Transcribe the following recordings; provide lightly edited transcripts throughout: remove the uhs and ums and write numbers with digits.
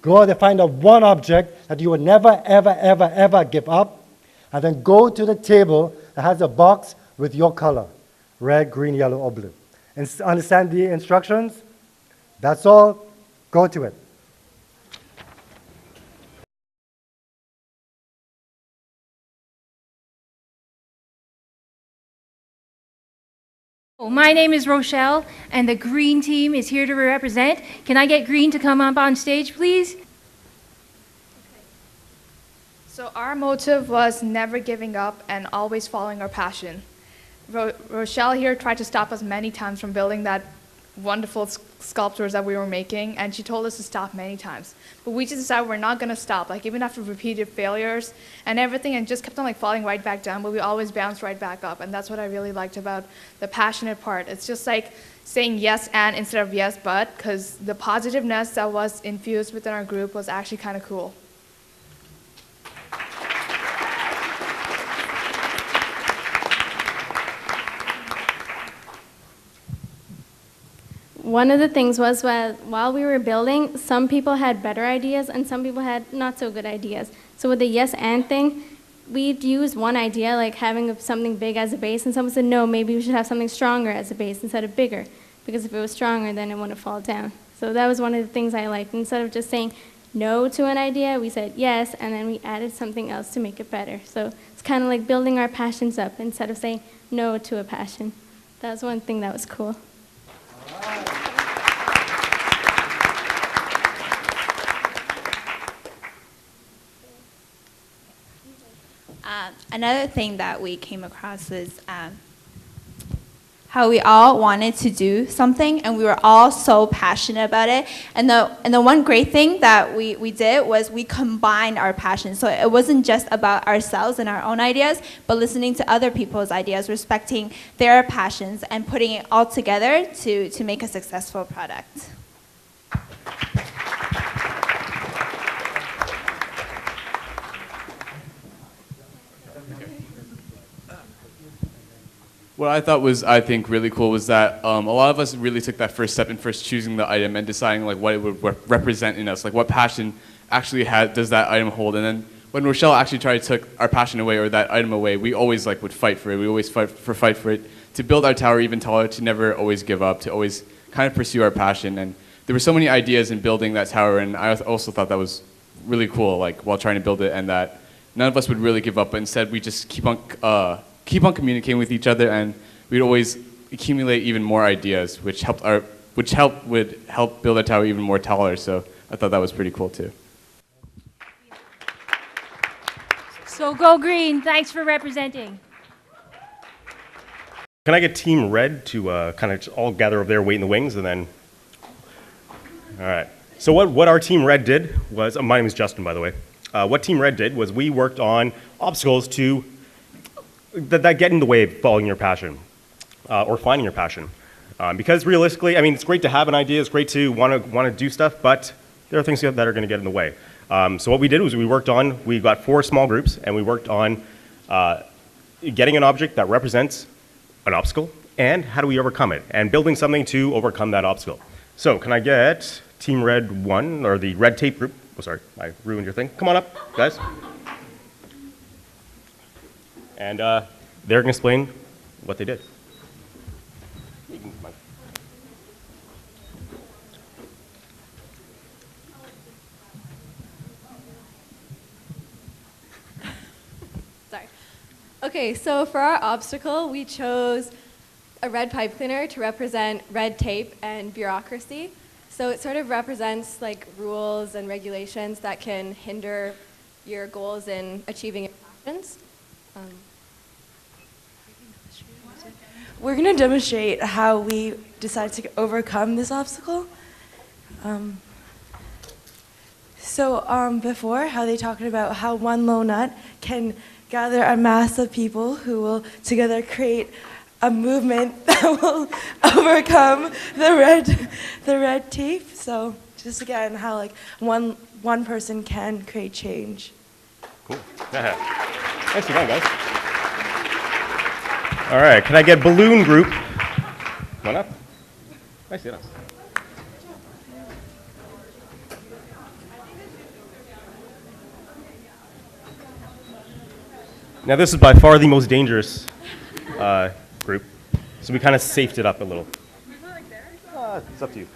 Go out and find out one object that you will never, ever, ever, ever give up, and then go to the table that has a box with your color, red, green, yellow, or blue. And understand the instructions? That's all. Go to it. My name is Rochelle, and the green team is here to represent. Can I get green to come up on stage, please? So our motive was never giving up and always following our passion. Rochelle here tried to stop us many times from building that wonderful sculptures that we were making, and she told us to stop many times. But we just decided we're not going to stop, like even after repeated failures and everything, and just kept on like falling right back down, but we always bounced right back up. And that's what I really liked about the passionate part. It's just like saying yes and instead of yes but, because the positiveness that was infused within our group was actually kind of cool. One of the things was while we were building, some people had better ideas and some people had not so good ideas. So with the yes and thing, we'd use one idea, like having something big as a base, and someone said, no, maybe we should have something stronger as a base instead of bigger, because if it was stronger, then it wouldn't fall down. So that was one of the things I liked. Instead of just saying no to an idea, we said yes, and then we added something else to make it better. So it's kind of like building our passions up instead of saying no to a passion. That was one thing that was cool. Another thing that we came across was how we all wanted to do something, and we were all so passionate about it. And the one great thing that we did was we combined our passions. So it wasn't just about ourselves and our own ideas, but listening to other people's ideas, respecting their passions, and putting it all together to make a successful product. What I thought was, I think, really cool was that a lot of us really took that first step in first choosing the item and deciding like what it would represent in us, like what passion actually does that item hold. And then when Rochelle actually tried to take our passion away or that item away, we always like would fight for it. We always fight for it to build our tower even taller, to never always give up, to always kind of pursue our passion. And there were so many ideas in building that tower, and I also thought that was really cool, like while trying to build it, and that none of us would really give up, but instead we just keep on communicating with each other, and we'd always accumulate even more ideas, which would help build our tower even more taller. So I thought that was pretty cool too. So go green. Thanks for representing. Can I get Team Red to kind of all gather over there, wait in the wings, and then... All right. So what our Team Red did was... my name is Justin, by the way. What Team Red did was we worked on obstacles that get in the way of following your passion or finding your passion. Because realistically, I mean, it's great to have an idea, it's great to want to do stuff, but there are things that are going to get in the way. So what we did was we got 4 small groups, and we worked on getting an object that represents an obstacle, and how do we overcome it, and building something to overcome that obstacle. So can I get Team Red 1, or the red tape group? Oh, sorry, I ruined your thing. Come on up, guys. And they're going to explain what they did. Sorry. Okay, so for our obstacle, we chose a red pipe cleaner to represent red tape and bureaucracy. So it sort of represents like rules and regulations that can hinder your goals in achieving your passions. We're going to demonstrate how we decided to overcome this obstacle. Before, how they talked about how one low nut can gather a mass of people who will together create a movement that will overcome the red tape. So just again, how like one person can create change. Cool. Nicely done, guys. All right, can I get balloon group? Come on up. Nicely done. Now this is by far the most dangerous group, so we kind of safed it up a little. It's up to you.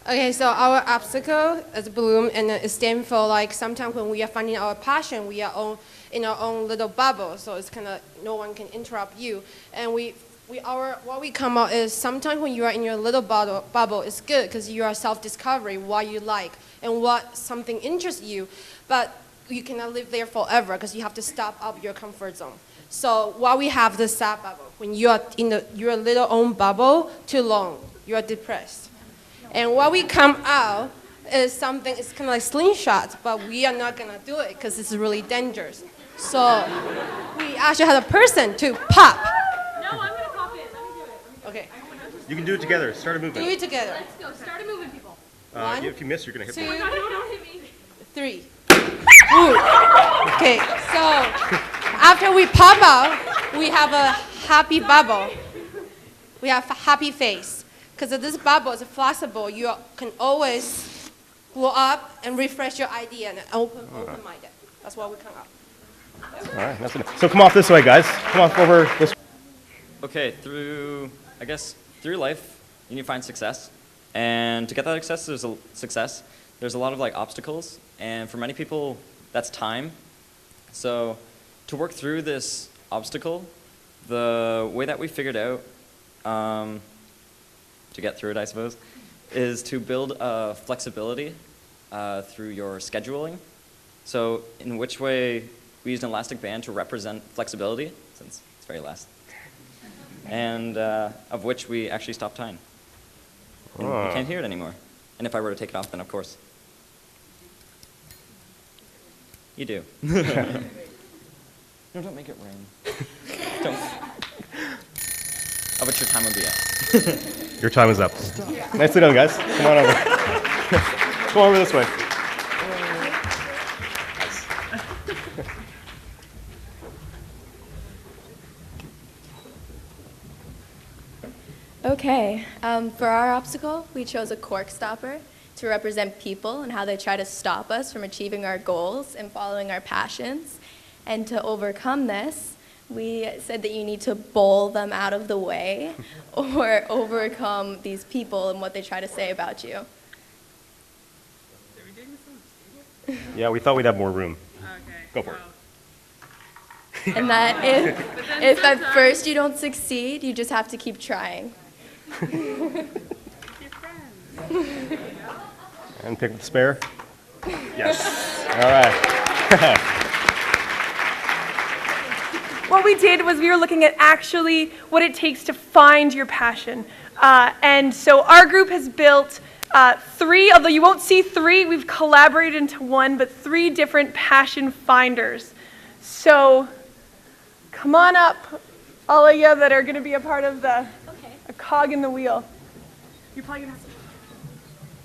Okay, so our obstacle is a balloon, and it stands for like sometimes when we are finding our passion, we are in our own little bubble, so it's kind of no one can interrupt you. And what we come out is sometimes when you are in your little bubble, it's good because you are self-discovery, what you like and what something interests you, but you cannot live there forever because you have to step up your comfort zone. So while we have the sad bubble, when you are in your little own bubble too long, you are depressed. And what we come out is something, it's kind of like slingshot, but we are not going to do it because it's really dangerous. So we actually had a person to pop. No, I'm going to pop in. Let me do it. Okay. You can do it together. Start a movement. Do it together. Let's go. Start a movement, people. If you miss, you're going to hit me. Two, Don't hit me. 3. Woo. Okay, so after we pop out, we have a happy bubble. We have a happy face. Because this bubble is flexible, you can always blow up and refresh your idea and open-minded. That's why we come up. All right, that's enough. So come off this way, guys. Come off over this way. Okay, through life, you need to find success. And to get that success, there's a lot of like obstacles. And for many people, that's time. So to work through this obstacle, the way that we figured out to get through it, I suppose, is to build flexibility through your scheduling. So in which way we used an elastic band to represent flexibility, since it's very elastic, and of which we actually stop time. And you can't hear it anymore. And if I were to take it off, then of course, you do. No, don't make it rain. Don't. Oh, but your time will be up. Your time is up. Nicely done, guys. Come on over. Come over this way. Okay, for our obstacle, we chose a cork stopper to represent people and how they try to stop us from achieving our goals and following our passions. And to overcome this, we said that you need to bowl them out of the way or overcome these people and what they try to say about you. Yeah, we thought we'd have more room. Okay. Go for it. And that if at first you don't succeed, you just have to keep trying. And pick up the spare. Yes. All right. What we did was we were looking at actually what it takes to find your passion. And so our group has built 3, although you won't see 3, we've collaborated into 1, but 3 different passion finders. So come on up, all of you that are going to be a part of a cog in the wheel. You're probably going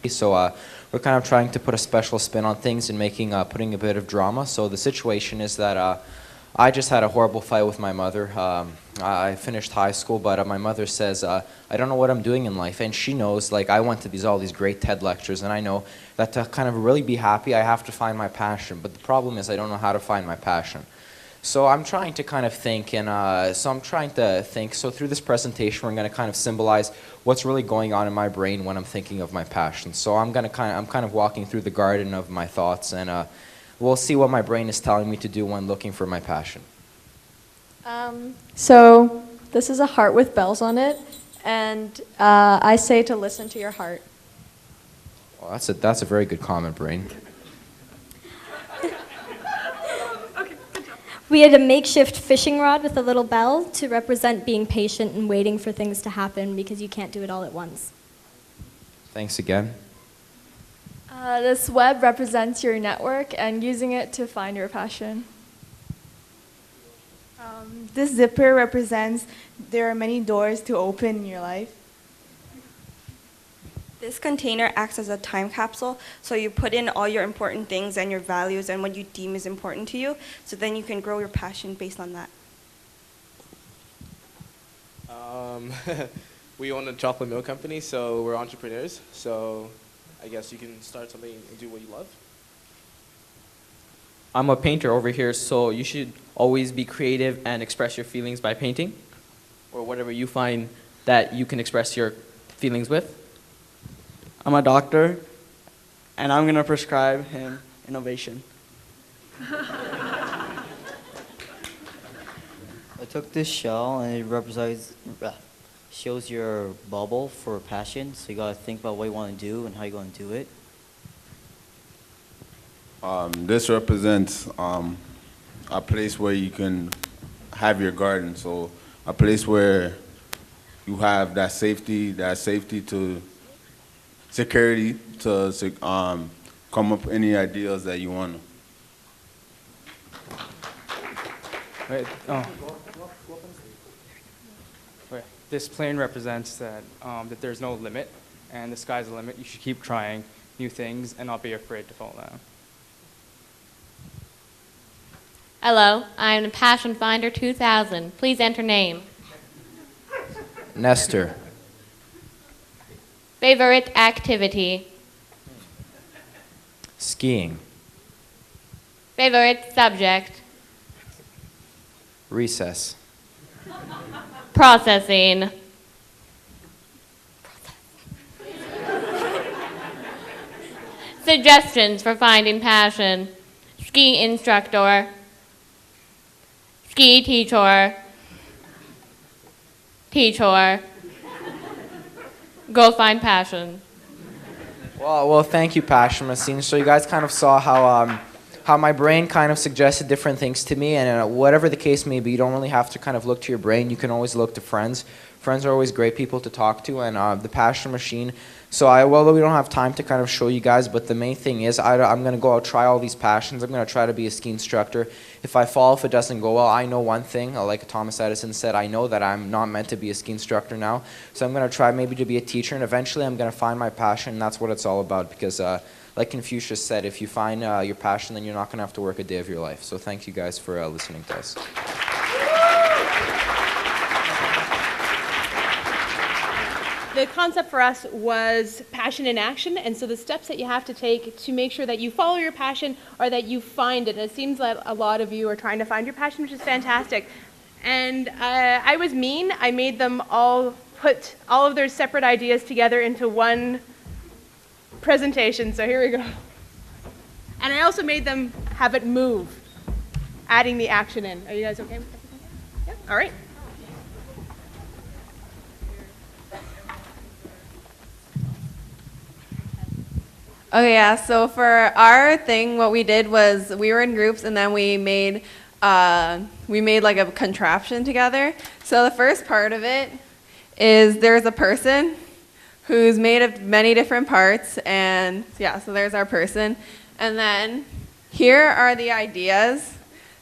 to So we're kind of trying to put a special spin on things and putting a bit of drama. So the situation is that I just had a horrible fight with my mother. I finished high school, but my mother says, I don't know what I'm doing in life. And she knows, like, I went to all these great TED lectures, and I know that to kind of really be happy, I have to find my passion. But the problem is I don't know how to find my passion. So I'm trying to kind of think, and so through this presentation, we're going to kind of symbolize what's really going on in my brain when I'm thinking of my passion. So I'm kind of walking through the garden of my thoughts, and we'll see what my brain is telling me to do when looking for my passion. So this is a heart with bells on it, and I say to listen to your heart. Well, that's a very good comment, brain. We had a makeshift fishing rod with a little bell to represent being patient and waiting for things to happen because you can't do it all at once. Thanks again. This web represents your network and using it to find your passion. This zipper represents there are many doors to open in your life. This container acts as a time capsule, so you put in all your important things and your values and what you deem is important to you, so then you can grow your passion based on that. We own a chocolate milk company, so we're entrepreneurs, so I guess you can start something and do what you love. I'm a painter over here, so you should always be creative and express your feelings by painting, or whatever you find that you can express your feelings with. I'm a doctor, and I'm going to prescribe him innovation. I took this shell and it shows your bubble for passion. So you gotta think about what you want to do and how you're going to do it. This represents a place where you can have your garden. So a place where you have that safety to security to come up with any ideas that you want. Right. Oh. Right. This plane represents that there's no limit, and the sky's the limit. You should keep trying new things and not be afraid to fall down. Hello, I am the Passion Finder 2000. Please enter name. Nestor. Favorite activity. Skiing. Favorite subject. Recess. Processing. Suggestions for finding passion. Ski instructor. Ski teacher. Teacher. Go find passion. Well, thank you, Passion Machine. So you guys kind of saw how my brain kind of suggested different things to me, and whatever the case may be, you don't really have to kind of look to your brain. You can always look to friends. Friends are always great people to talk to, and the Passion Machine. So we don't have time to kind of show you guys, but the main thing is I'm going to go out, try all these passions. I'm going to try to be a ski instructor. If I fall, if it doesn't go well, I know one thing. Like Thomas Edison said, I know that I'm not meant to be a ski instructor now. So I'm going to try maybe to be a teacher, and eventually I'm going to find my passion, and that's what it's all about. Because like Confucius said, if you find your passion, then you're not going to have to work a day of your life. So thank you guys for listening to us. The concept for us was passion in action, and so the steps that you have to take to make sure that you follow your passion or that you find it. And it seems like a lot of you are trying to find your passion, which is fantastic. And I was mean. I made them all put all of their separate ideas together into one presentation. So here we go. And I also made them have it move, adding the action in. Are you guys okay with everything? Yeah? All right. Okay, yeah, so for our thing, what we did was we were in groups and then we made like a contraption together. So the first part of it is there's a person who's made of many different parts, and yeah, so there's our person. And then here are the ideas.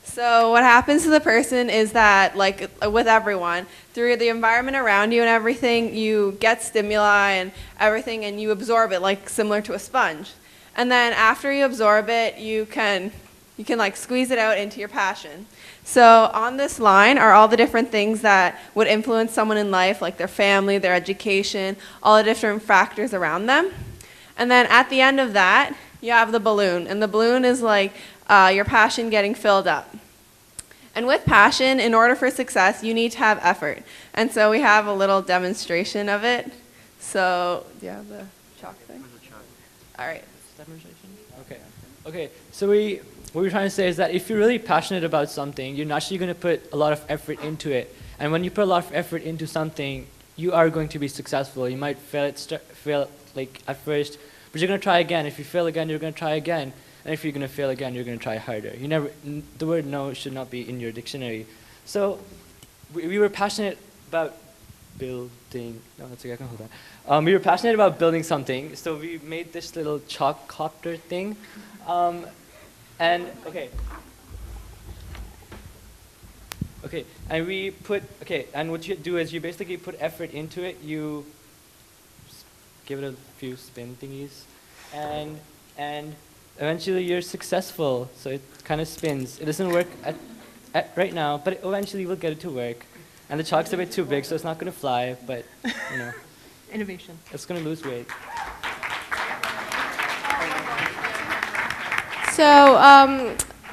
So what happens to the person is that, like with everyone, through the environment around you and everything, you get stimuli and everything, and you absorb it, like similar to a sponge. And then after you absorb it, you can like squeeze it out into your passion. So on this line are all the different things that would influence someone in life, like their family, their education, all the different factors around them. And then at the end of that, you have the balloon, and the balloon is like your passion getting filled up. And with passion, in order for success, you need to have effort. And so we have a little demonstration of it. So, do you have the chalk thing? All right. Okay. So what we're trying to say is that if you're really passionate about something, you're naturally going to put a lot of effort into it. And when you put a lot of effort into something, you are going to be successful. You might fail like at first, but you're going to try again. If you fail again, you're going to try again. And if you're going to fail again, you're going to try harder. The word no should not be in your dictionary. So we were passionate about building, no, that's okay, I can hold that. We were passionate about building something, so we made this little chalk copter thing. And what you do is you basically put effort into it, you give it a few spin thingies, and eventually you're successful. So it kind of spins. It doesn't work at right now, but eventually we'll get it to work. And the chalk's a bit too big, so it's not going to fly, but, you know. Innovation. It's going to lose weight. So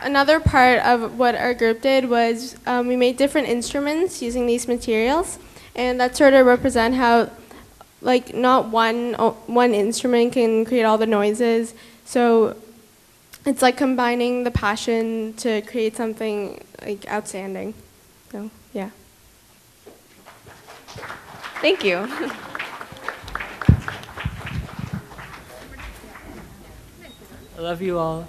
Another part of what our group did was we made different instruments using these materials, and that sort of represent how, like, not one instrument can create all the noises. So it's like combining the passion to create something like outstanding. So yeah. Thank you. I love you all.